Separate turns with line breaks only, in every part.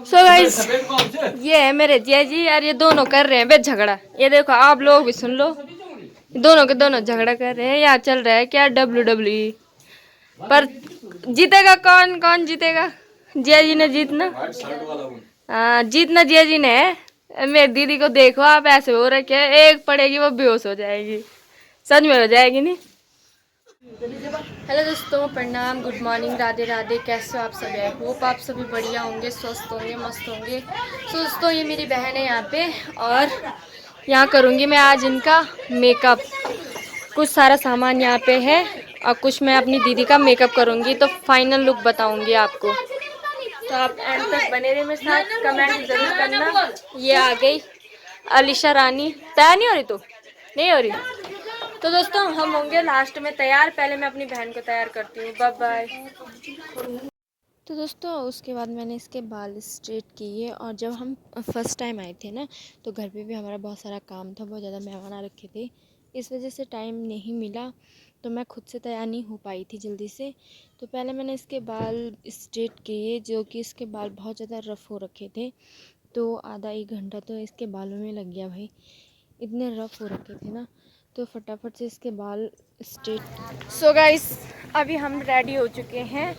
So guys, ये है मेरे जिया जी यार, ये दोनों कर रहे हैं बे झगड़ा। ये देखो, आप लोग भी सुन लो, दोनों के दोनों झगड़ा कर रहे हैं। यहाँ चल रहा है क्या, WWE। पर जीतेगा कौन, कौन जीतेगा? जिया जी ने जीतना। हाँ, जीतना जिया जी ने है। मेरी दीदी को देखो आप, ऐसे हो रखे है, एक पड़ेगी वो बेहोश हो जाएगी। सच में हो जाएगी नहीं। हेलो दोस्तों, प्रणाम, गुड मॉर्निंग, राधे राधे। कैसे हो आप सभी? आई होप आप सभी बढ़िया होंगे, स्वस्थ होंगे, मस्त होंगे। सो दोस्तों, ये मेरी बहन है यहाँ पे, और यहाँ करूँगी मैं आज इनका मेकअप। कुछ सारा सामान यहाँ पे है और कुछ मैं अपनी दीदी का मेकअप करूँगी, तो फाइनल लुक बताऊँगी आपको। तो आप एंड तक बने रहे मेरे साथ, कमेंट जरूर करना। ये आ गई अलीशा रानी। तैयार नहीं हो रही? तो नहीं हो रही? तो दोस्तों, हम होंगे लास्ट में तैयार। पहले मैं अपनी बहन को तैयार करती हूँ। Bye bye. तो दोस्तों, उसके बाद मैंने इसके बाल स्ट्रेट किए, और जब हम फर्स्ट टाइम आए थे ना, तो घर पे भी हमारा बहुत सारा काम था, बहुत ज़्यादा मेहमान आ रखे थे, इस वजह से टाइम नहीं मिला, तो मैं खुद से तैयार नहीं हो पाई थी जल्दी से। तो पहले मैंने इसके बाल स्ट्रेट किए, जो कि इसके बाल बहुत ज़्यादा रफ़ हो रखे थे, तो आधा एक घंटा तो इसके बालों में लग गया भाई, इतने रफ़ हो रखे थे ना। तो फटाफट से इसके बाल स्ट्रेट। सो गाइस, अभी हम रेडी हो चुके हैं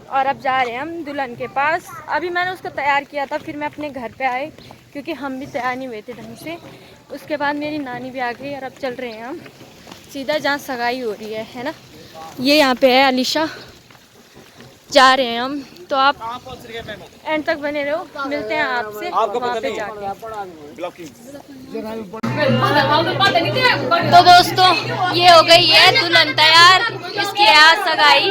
और अब जा रहे हैं हम दुल्हन के पास। अभी मैंने उसको तैयार किया था, फिर मैं अपने घर पे आए, क्योंकि हम भी तैयार नहीं हुए थे ढंग से। उसके बाद मेरी नानी भी आ गई, और अब चल रहे हैं हम सीधा जहाँ सगाई हो रही है ना। ये यहाँ पे है अलीशा, जा रहे हैं हम। तो आप एंड तक बने रहो, मिलते हैं आपसे वहाँ पे जाके। तो दोस्तों, ये हो गई है दुल्हन तैयार, इसकी है आज सगाई।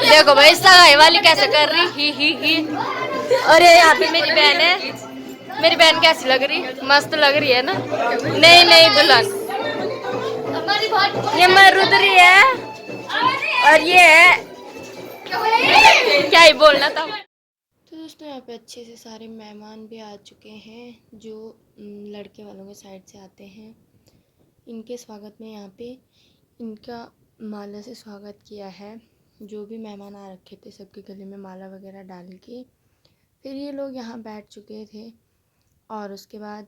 देखो भाई, सगाई वाली कैसे कर रही, ही। और ये यहाँ पे मेरी बहन है। मेरी बहन कैसी लग रही? मस्त लग रही है ना? नहीं नहीं दुल्हन, ये मरुदरी है, और ये है, क्या ही बोलना था। तो दोस्तों, यहाँ पे अच्छे से सारे मेहमान भी आ चुके हैं, जो लड़के वालों के साइड से आते हैं। इनके स्वागत में यहाँ पे इनका माला से स्वागत किया है। जो भी मेहमान आ रखे थे, सबके गले में माला वगैरह डाल के फिर ये लोग यहाँ बैठ चुके थे। और उसके बाद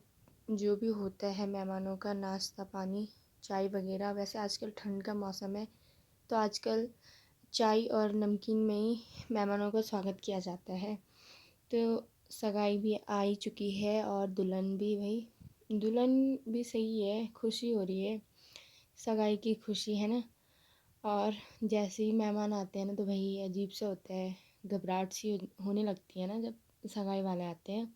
जो भी होता है मेहमानों का, नाश्ता पानी, चाय वगैरह। वैसे आजकल ठंड का मौसम है, तो आजकल चाय और नमकीन में ही मेहमानों का स्वागत किया जाता है। तो सगाई भी आ ही चुकी है, और दुल्हन भी, भाई दुल्हन भी सही है, खुशी हो रही है, सगाई की खुशी है ना। और जैसे ही मेहमान आते हैं ना, तो भाई अजीब सा होता है, घबराहट सी होने लगती है ना जब सगाई वाले आते हैं।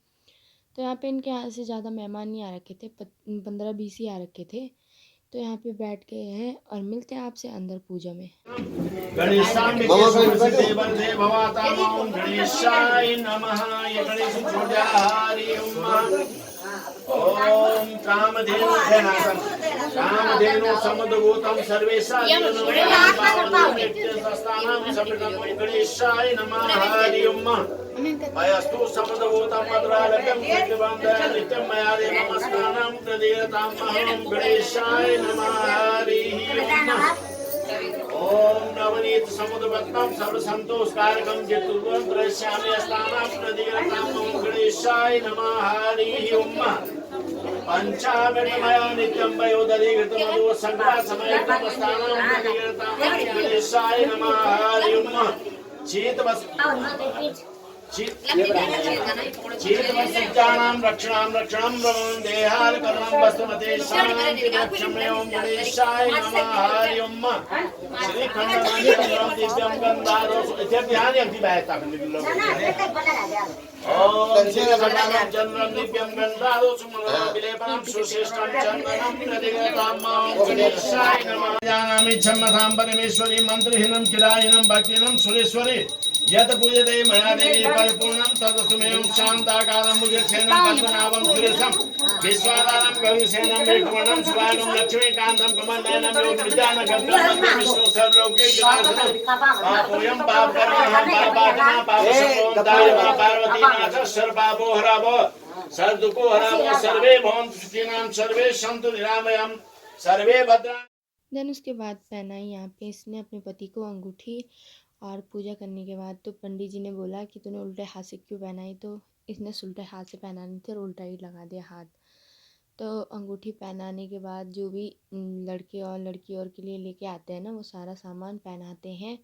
तो यहाँ पे इनके यहाँ से ज़्यादा मेहमान नहीं आ रखे थे, 15-20 ही आ रखे थे। तो यहाँ पे बैठ गए हैं, और मिलते हैं आपसे अंदर पूजा में। ओम कामधेनु कामधेनु समुद्भूतं सर्वेशाय गणेशाय नमः। हरि ओम मयस्तु समुद्भूतं मधुरालभ्यं सत्यवं नित्यं मया देव नमस्कारं प्रदीयतां महं गणेशाय नमः। हरि ओम नवनीत समुद्रवत्तं सर्वसंतोषकारकं चतुर्भुजं दृश्यामि स्थानं प्रदीयतां महं गणेशाय नमः। हरि ओम पंचामृतमया नित्यं वयोदधि घृतमधु संग्रह समयतं स्थानं प्रदीयतां महं गणेशाय नमः। हरि ओम चेतवसिद्धानां रक्षणां रक्षणं देहाल करुणं वस्तुमते शान्ति रक्षमे ओम गणेशाय नमः। हरि ओम श्रीखंडमंडलं दिव्यं गंधारो ध्यान यक्ति बायता ओम श्रीखंडमंडलं चंद्रं दिव्यं गंधारो सुमनं विलेपनं सुश्रेष्ठं चंदनं प्रदिगतां ओम गणेशाय नमः। जानामि छम्मधाम परमेश्वरी मंत्रहीनं चिरायनं भक्तिनं सुरेश्वरी यत पूजते मया देवी परिपूर्णं तदसुमें शांताकारं भुजगशयनं पद्मनाभं सुरेशं विश्वाधारं गौरीशयनं मेघवर्णं शुभांगं लक्ष्मीकान्तं कमलनयनं योगविद्यानगतं विष्णु सर्वलोकैकनाथनं पापोऽयं पापकर्मणः पापात्मा पापसंभवं दायिमा पार्वती नाथ सर्वपापो हरावो सर्वदुःखो हरावो सर्वे भवन्तु सुखिनः सर्वे सन्तु निरामयम् सर्वे भद्राणि। देन उसके बाद पहना यहाँ पे इसने अपने पति को अंगूठी, और पूजा करने के बाद तो पंडित जी ने बोला कि तूने उल्टे हाथ से क्यों पहनाई, तो इसने उल्टे हाथ से पहनानी थी और उल्टा ही लगा दिया हाथ। तो अंगूठी पहनाने के बाद जो भी लड़के और लड़की और के लिए लेके आते हैं ना, वो सारा सामान पहनाते हैं।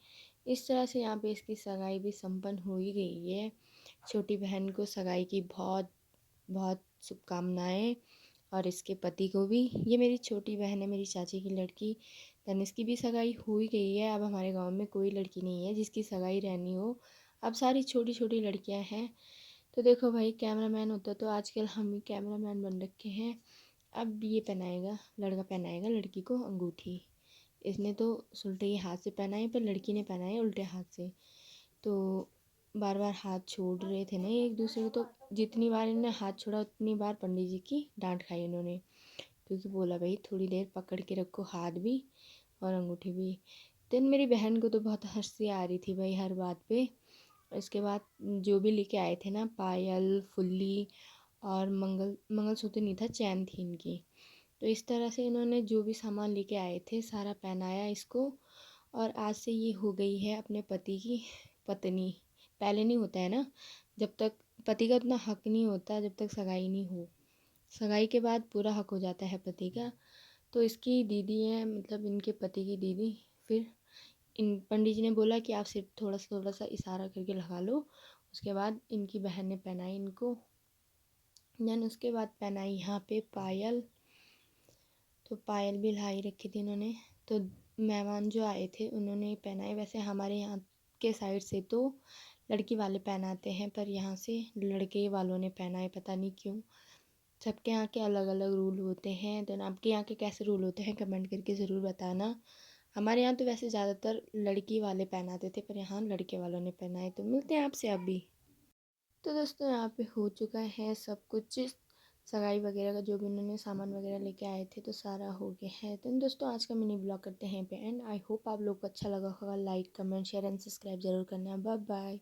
इस तरह से यहाँ पे इसकी सगाई भी संपन्न हो ही गई है। छोटी बहन को सगाई की बहुत बहुत शुभकामनाएं, और इसके पति को भी। ये मेरी छोटी बहन है, मेरी चाची की लड़की तनिष की भी सगाई हो ही गई है। अब हमारे गांव में कोई लड़की नहीं है जिसकी सगाई रहनी हो, अब सारी छोटी छोटी लड़कियां हैं। तो देखो भाई, कैमरामैन होता तो आजकल हम ही कैमरामैन बन रखे हैं। अब ये पहनाएगा, लड़का पहनाएगा लड़की को अंगूठी। इसने तो उल्टे हाथ से पहनाई, पर लड़की ने पहनाई उल्टे हाथ से। तो बार बार हाथ छोड़ रहे थे ना एक दूसरे को, तो जितनी बार इन्होंने हाथ छोड़ा उतनी बार पंडित जी की डांट खाई इन्होंने, क्योंकि बोला भाई थोड़ी देर पकड़ के रखो हाथ भी और अंगूठी भी। तो मेरी बहन को तो बहुत हंसी आ रही थी भाई हर बात पे। इसके बाद जो भी लेके आए थे ना, पायल, फुल्ली और मंगलसूत्र नहीं था, चैन थी इनकी। तो इस तरह से इन्होंने जो भी सामान लेके आए थे सारा पहनाया इसको। और आज से ये हो गई है अपने पति की पत्नी। पहले नहीं होता है ना, जब तक पति का उतना हक नहीं होता जब तक सगाई नहीं हो। सगाई के बाद पूरा हक हो जाता है पति का। तो इसकी दीदी है, मतलब इनके पति की दीदी। फिर इन पंडित जी ने बोला कि आप सिर्फ थोड़ा सा इशारा करके लगा लो। उसके बाद इनकी बहन ने पहनाई इनको। देन उसके बाद पहनाई यहाँ पे पायल। तो पायल भी लाई रखी थी इन्होंने। तो मेहमान जो आए थे उन्होंने पहनाए। वैसे हमारे यहाँ के साइड से तो लड़की वाले पहनाते हैं, पर यहाँ से लड़के वालों ने पहनाए, पता नहीं क्यों। सबके यहाँ के अलग अलग रूल होते हैं। तो आपके यहाँ के कैसे रूल होते हैं कमेंट करके ज़रूर बताना। हमारे यहाँ तो वैसे ज़्यादातर लड़की वाले पहनाते थे, पर यहाँ लड़के वालों ने पहनाए। तो मिलते हैं आपसे अभी। तो दोस्तों यहाँ पे हो चुका है सब कुछ, सगाई वगैरह का जो भी उन्होंने सामान वगैरह लेके आए थे तो सारा हो गया है। तो दोस्तों आज का मिनी ब्लॉग करते हैं पे एंड। आई होप आप लोग को अच्छा लगा होगा। Like, comment, share and subscribe जरूर करना। Bye bye.